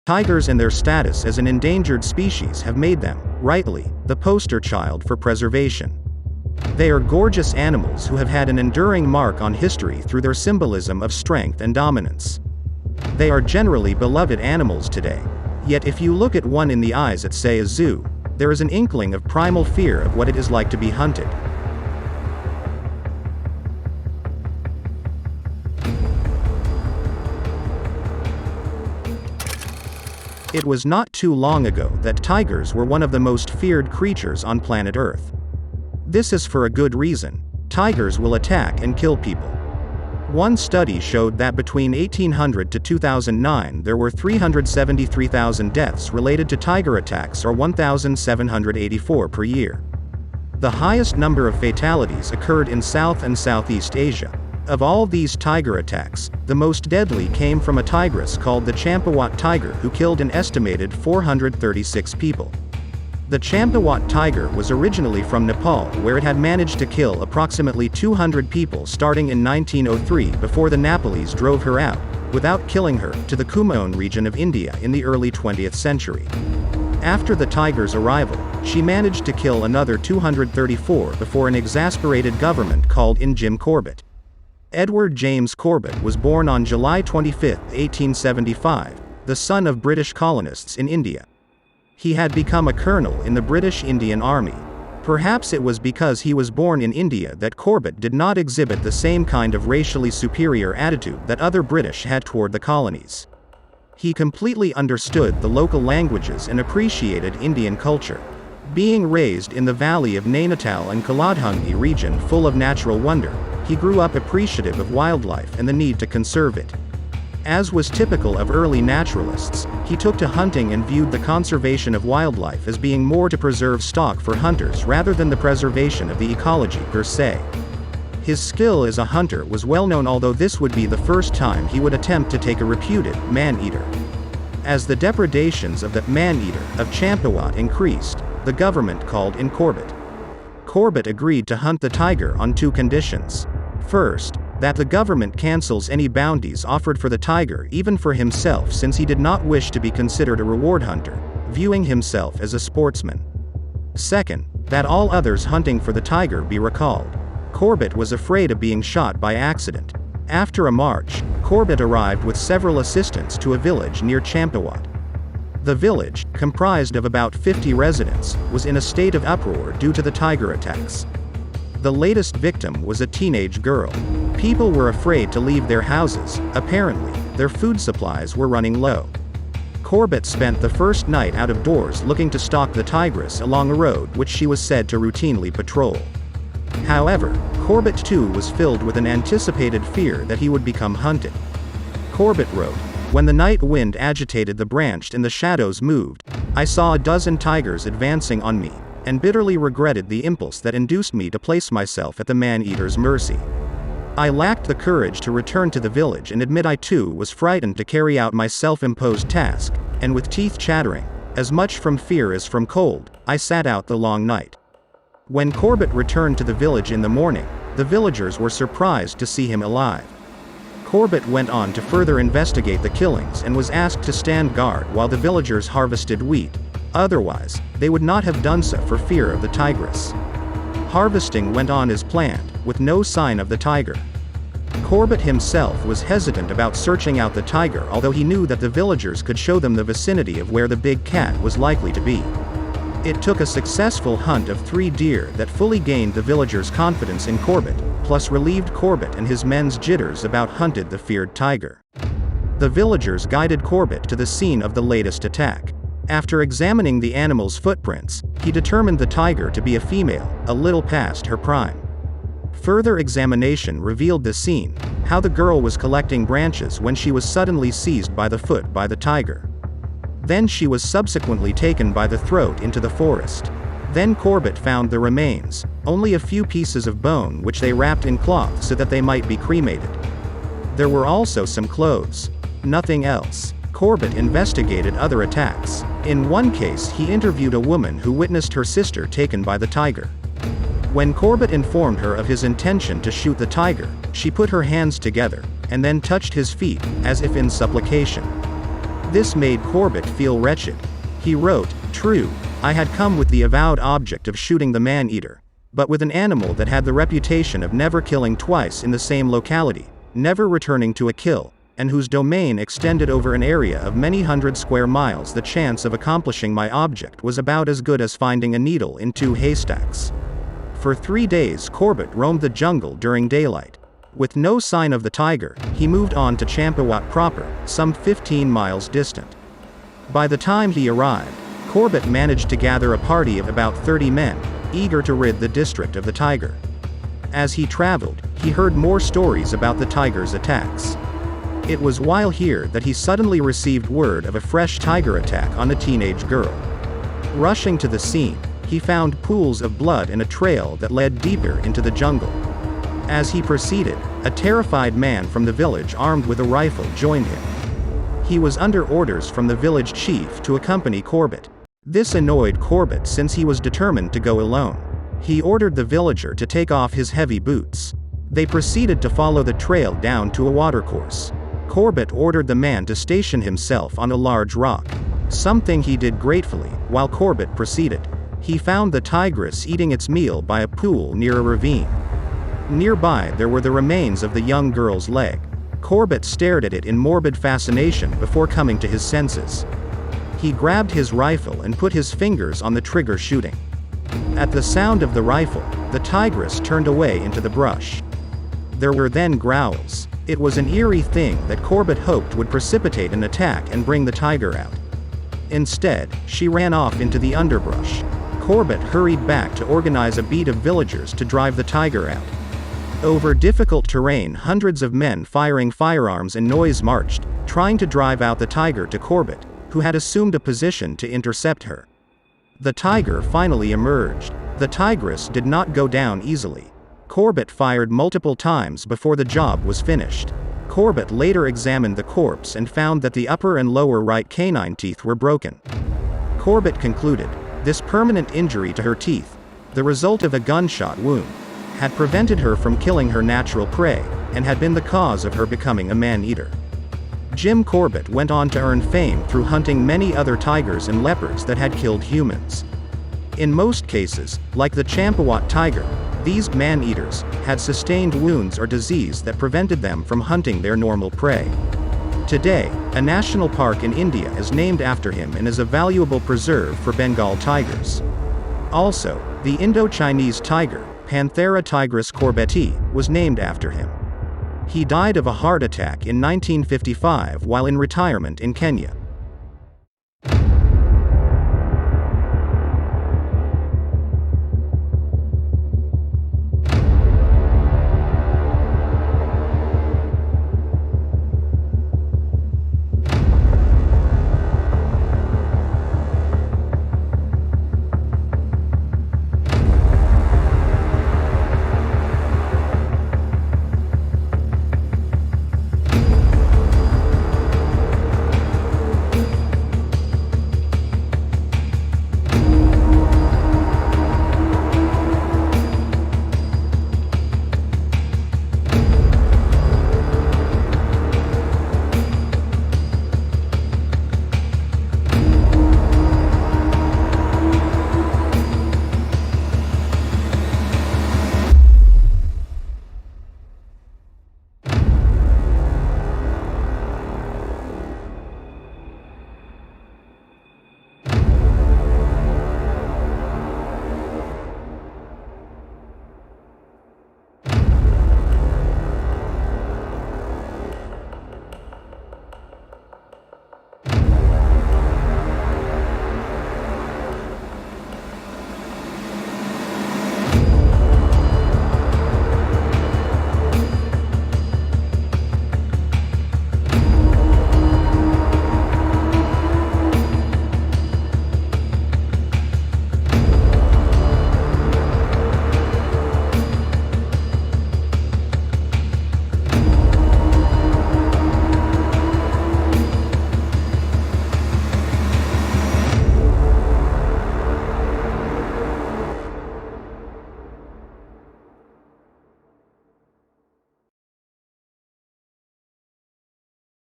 Tigers and their status as an endangered species have made them, rightly, the poster child for preservation. They are gorgeous animals who have had an enduring mark on history through their symbolism of strength and dominance. They are generally beloved animals today. Yet if you look at one in the eyes at, say, a zoo, there is an inkling of primal fear of what it is like to be hunted. It was not too long ago that tigers were one of the most feared creatures on planet Earth. This is for a good reason. Tigers will attack and kill people. One study showed that between 1800 to 2009 there were 373,000 deaths related to tiger attacks, or 1,784 per year. The highest number of fatalities occurred in South and Southeast Asia. Of all these tiger attacks, the most deadly came from a tigress called the Champawat Tiger, who killed an estimated 436 people. The Champawat Tiger was originally from Nepal, where it had managed to kill approximately 200 people starting in 1903 before the Nepalese drove her out, without killing her, to the Kumaon region of India in the early 20th century. After the tiger's arrival, she managed to kill another 234 before an exasperated government called in Jim Corbett. Edward James Corbett was born on July 25, 1875, the son of British colonists in India. He had become a colonel in the British Indian Army. Perhaps it was because he was born in India that Corbett did not exhibit the same kind of racially superior attitude that other British had toward the colonies. He completely understood the local languages and appreciated Indian culture. Being raised in the valley of Nainital and Kaladhungi region full of natural wonder, he grew up appreciative of wildlife and the need to conserve it. As was typical of early naturalists, he took to hunting and viewed the conservation of wildlife as being more to preserve stock for hunters rather than the preservation of the ecology per se. His skill as a hunter was well known, although this would be the first time he would attempt to take a reputed man-eater. As the depredations of the man-eater of Champawat increased, the government called in Corbett. Corbett agreed to hunt the tiger on two conditions. First, that the government cancels any bounties offered for the tiger, even for himself, since he did not wish to be considered a reward hunter, viewing himself as a sportsman. Second, that all others hunting for the tiger be recalled. Corbett was afraid of being shot by accident. After a march, Corbett arrived with several assistants to a village near Champawat. The village, comprised of about 50 residents, was in a state of uproar due to the tiger attacks. The latest victim was a teenage girl. People were afraid to leave their houses. Apparently, their food supplies were running low. Corbett spent the first night out of doors looking to stalk the tigress along a road which she was said to routinely patrol. However, Corbett too was filled with an anticipated fear that he would become hunted. Corbett wrote, "When the night wind agitated the branch and the shadows moved, I saw a dozen tigers advancing on me, and bitterly regretted the impulse that induced me to place myself at the man-eater's mercy. I lacked the courage to return to the village and admit I too was frightened to carry out my self-imposed task, and with teeth chattering, as much from fear as from cold, I sat out the long night." When Corbett returned to the village in the morning, the villagers were surprised to see him alive. Corbett went on to further investigate the killings and was asked to stand guard while the villagers harvested wheat. Otherwise, they would not have done so for fear of the tigress. Harvesting went on as planned, with no sign of the tiger. Corbett himself was hesitant about searching out the tiger, although he knew that the villagers could show them the vicinity of where the big cat was likely to be. It took a successful hunt of 3 deer that fully gained the villagers' confidence in Corbett, plus relieved Corbett and his men's jitters about hunted the feared tiger. The villagers guided Corbett to the scene of the latest attack. After examining the animal's footprints, he determined the tiger to be a female, a little past her prime. Further examination revealed the scene, how the girl was collecting branches when she was suddenly seized by the foot by the tiger. Then she was subsequently taken by the throat into the forest. Then Corbett found the remains, only a few pieces of bone which they wrapped in cloth so that they might be cremated. There were also some clothes. Nothing else. Corbett investigated other attacks. In one case he interviewed a woman who witnessed her sister taken by the tiger. When Corbett informed her of his intention to shoot the tiger, she put her hands together, and then touched his feet, as if in supplication. This made Corbett feel wretched. He wrote, "True, I had come with the avowed object of shooting the man-eater, but with an animal that had the reputation of never killing twice in the same locality, never returning to a kill, and whose domain extended over an area of many hundred square miles, the chance of accomplishing my object was about as good as finding a needle in two haystacks." For 3 days Corbett roamed the jungle during daylight. With no sign of the tiger, he moved on to Champawat proper, some 15 miles distant. By the time he arrived, Corbett managed to gather a party of about 30 men, eager to rid the district of the tiger. As he traveled, he heard more stories about the tiger's attacks. It was while here that he suddenly received word of a fresh tiger attack on a teenage girl. Rushing to the scene, he found pools of blood and a trail that led deeper into the jungle. As he proceeded, a terrified man from the village armed with a rifle joined him. He was under orders from the village chief to accompany Corbett. This annoyed Corbett since he was determined to go alone. He ordered the villager to take off his heavy boots. They proceeded to follow the trail down to a watercourse. Corbett ordered the man to station himself on a large rock, something he did gratefully. While Corbett proceeded, he found the tigress eating its meal by a pool near a ravine. Nearby there were the remains of the young girl's leg. Corbett stared at it in morbid fascination before coming to his senses. He grabbed his rifle and put his fingers on the trigger, shooting. At the sound of the rifle, the tigress turned away into the brush. There were then growls. It was an eerie thing that Corbett hoped would precipitate an attack and bring the tiger out. Instead, she ran off into the underbrush. Corbett hurried back to organize a beat of villagers to drive the tiger out. Over difficult terrain, hundreds of men firing firearms and noise marched, trying to drive out the tiger to Corbett, who had assumed a position to intercept her. The tiger finally emerged. The tigress did not go down easily. Corbett fired multiple times before the job was finished. Corbett later examined the corpse and found that the upper and lower right canine teeth were broken. Corbett concluded, this permanent injury to her teeth, the result of a gunshot wound, had prevented her from killing her natural prey, and had been the cause of her becoming a man-eater. Jim Corbett went on to earn fame through hunting many other tigers and leopards that had killed humans. In most cases, like the Champawat tiger, these man-eaters had sustained wounds or disease that prevented them from hunting their normal prey. Today, a national park in India is named after him and is a valuable preserve for Bengal tigers. Also, the Indo-Chinese tiger, Panthera tigris corbetti, was named after him. He died of a heart attack in 1955 while in retirement in Kenya.